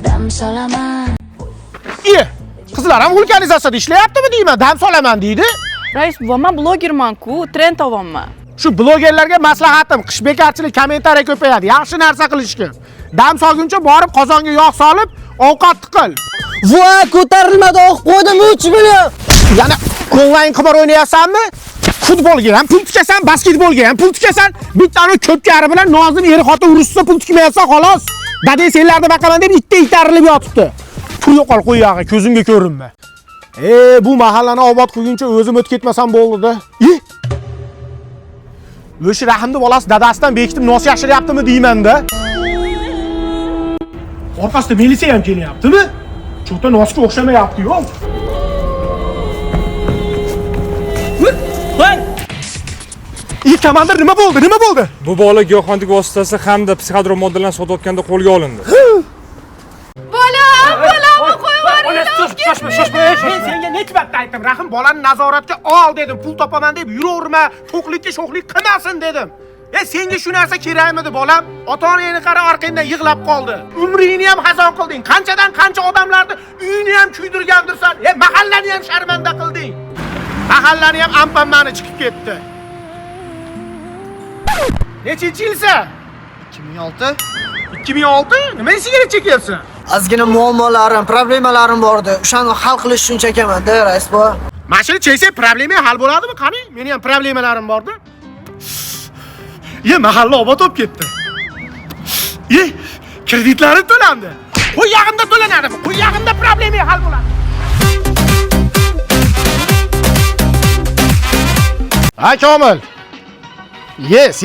dam solaman. Qizlar ham vulkanizatsiyada ishlayaptimi deyman, dam solaman deydi. Rais, men blogerman-ku, trend tovaman. Shu blogerlarga maslahatim, qish bekarchilik kommentariy ko'payadi. Yaxshi narsa qilishga. Dam solguncha borib qozonga yog' solib, ovqat qil. Voy, ko'tarilmadi, o'qib qo'ydim 3 million. Yana onlayn qimor o'ynayapsanmi? Futbolga ham pul tikasan, basketbolga ham pul tikasan. Bittani ko'pkari bilan nozim eri xotin urushsa pul tikmayapsan xolos. Dadang senlarni baqaman deb ittarilib yotibdi. Pul yo'qol qo'yog'i, ko'zimga ko'rinma. Bu mahallani obod qilguncha o'zim o'tib ketmasam bo'ldi-da. O'sha Rahimni bolasi dadasidan bekitib nos yashiryaptimi deyman-da. Orqasida militsiya ham kelyaptimi? Cho'ta nosga o'xshamayapti-ku. Komandir, nima bo'ldi? Nima bo'ldi? Bu bola giyohvandlik vositasi hamda psixodrop moddalarni sotayotganda qo'lga olindi. Bolamni qo'yib Shoshma. Men senga necha marta aytdim, Rahim bolani nazoratga ol dedim. Pul topaman deb yuraverma, to'qlikka sho'xlik qilmasin dedim. Senga shu narsa kerakmidi bolam? Ota-onangni qara orqangdan yig'lab qoldi. Umringni ham xazon qilding. Qanchadan qancha odamlarni uyini ham kuydirgandirsan. Mahallani ham sharmanda qilding. Mahallani ham ampammani chiqib ketdi. Nechinchi yilsa? 2006. 2006? Nima sigara chekyapsan? Ozgina muammolarim, problemalarim bor edi. O'shani hal qilish uchun chekaman-da, rais bu. Mashina cheksa problema hal bo'ladimi? Qani? Meni ham problemalarim bor-da. Mahalla obod bo'lib ketdi. Kreditlarim to'landi. Qo'y yaqinda to'lanadimi? Qo'y yaqinda problema hal bo'ladi. Ha, Komil. Yes.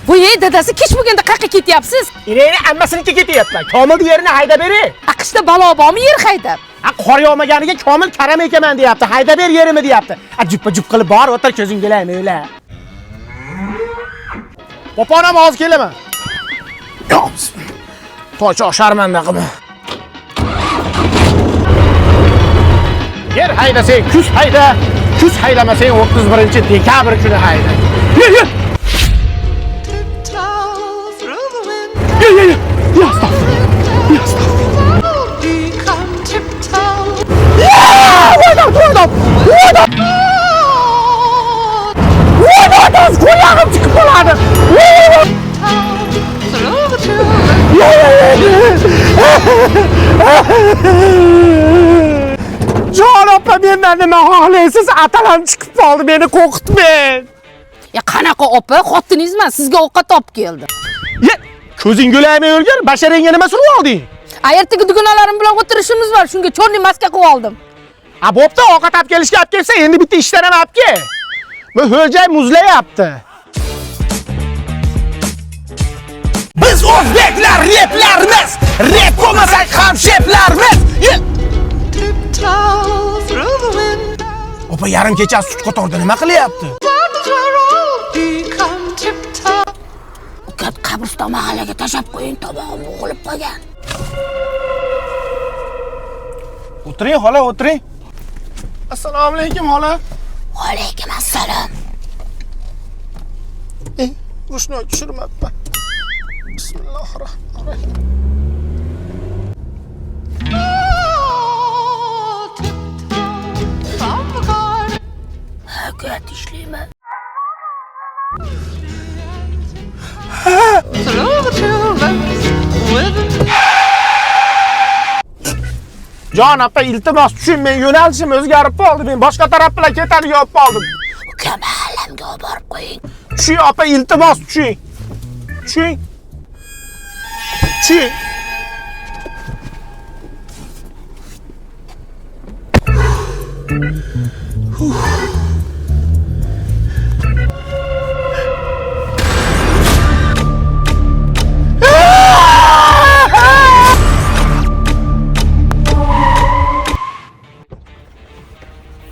Bu dadasi kech bo'lganda qayerga ketyapsiz? Erayni ammasinikiga ketyapman. Komilni yerini haydab beri. Aqshda balo bormi yer haydab? Qor yog'maganiga Komil karam ekaman deyapti. Haydab ber yerimi deyapti. Juppa qilib bor, o'tir ko'zing gelaymi o'la. Poponam hozir kelaman. To'choq sharmanda qilma. Yer haydasang, kuz hayda. Kuz haydamasang 31-dekabr kuni hayda. Yur. Qo'yag'im chiqib qoladi. Jon opa, mendan nima xohlaysiz? Atalam chiqib qoldi, meni qo'rqitmang. Qanaqa opa, xotiningizman, sizga ovqat olib keldi. Ko'zing go'laymi o'lgan? Basharangga nima surib olding? Ertaga dugonalarim bilan o'tirishimiz bor, shunga cho'rni maska qilib oldim. Bo'pti, ovqat olib kelishga olib kelsa, endi bitta ishdan ham olib kel. Bu ho'jay muzlayapti. Biz o'zbeklar replarmiz. Rep bo'lmasak ham sheplarmiz. Opa, yarim kechasi sut qatorda nima qilyapti? Qabriston mahallaga tashab qo'ying, tomog'im bo'g'ilib qolgan. O'tiring, xola, o'tiring. Assalomu alaykum, xola. Va alaykum assalom. Rushnoy tushirmabman. Bismillahirrohmanirrohim. Haqiqat ishlayman. Jon opa, iltimos tushun, men yo'nalishim o'zgarib qoldi. Men boshqa taraf bilan ketadi yopib qoldim. Uka mahallamga olib borib qo'ying. Tushing opa, iltimos tushing. Tushing.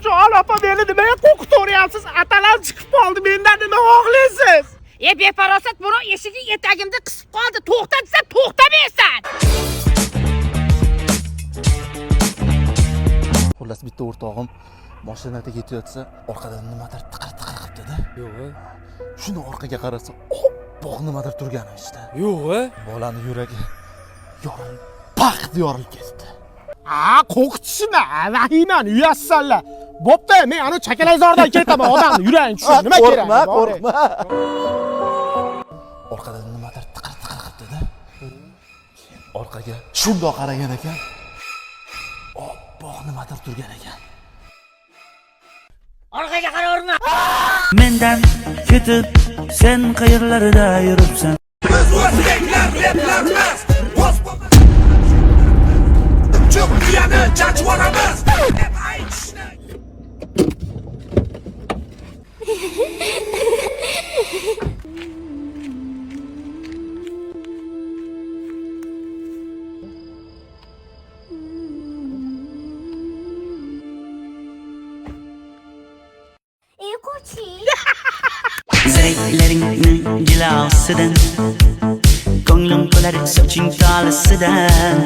Jon opa, meni nimaga qo'rqitaveryapsiz? Atalar chiqib qoldi, mendan nima xohlaysiz? Befarosat buni eshigi etagimda qisib qoldi. To'xta desa to'xtamaysan. Xullas bitta o'rtog'im mashinada ketayotsa, orqadan nimadir tiqir qilibdi-da. Yo'q. Shuni orqaga qarasa, oppoq nimadir turgani işte. Yo'q. Bolani yuragi vaqt yorilib ketdi. Ha, qo'rqitishma, vahimani uyasizlar. Bo'pti, men ana chakalayzordan ketaman, odamni yuragini tushir. Nima kerak? Qo'rqma. Orqadan nimadir tiqir-tiqir qildi-da. Orqaga shundoq qaragan ekan. Oppoq nimadir turgan ekan. Orqaga qaraverma. Mendan ketib sen qayerlarda yuribsan? Biz o'zbeklar replarmiz. Çok diyani jajvoramiz. Deb aytishni. Zeyleringning jilosidan ko'nglim to'lar soching tolisidan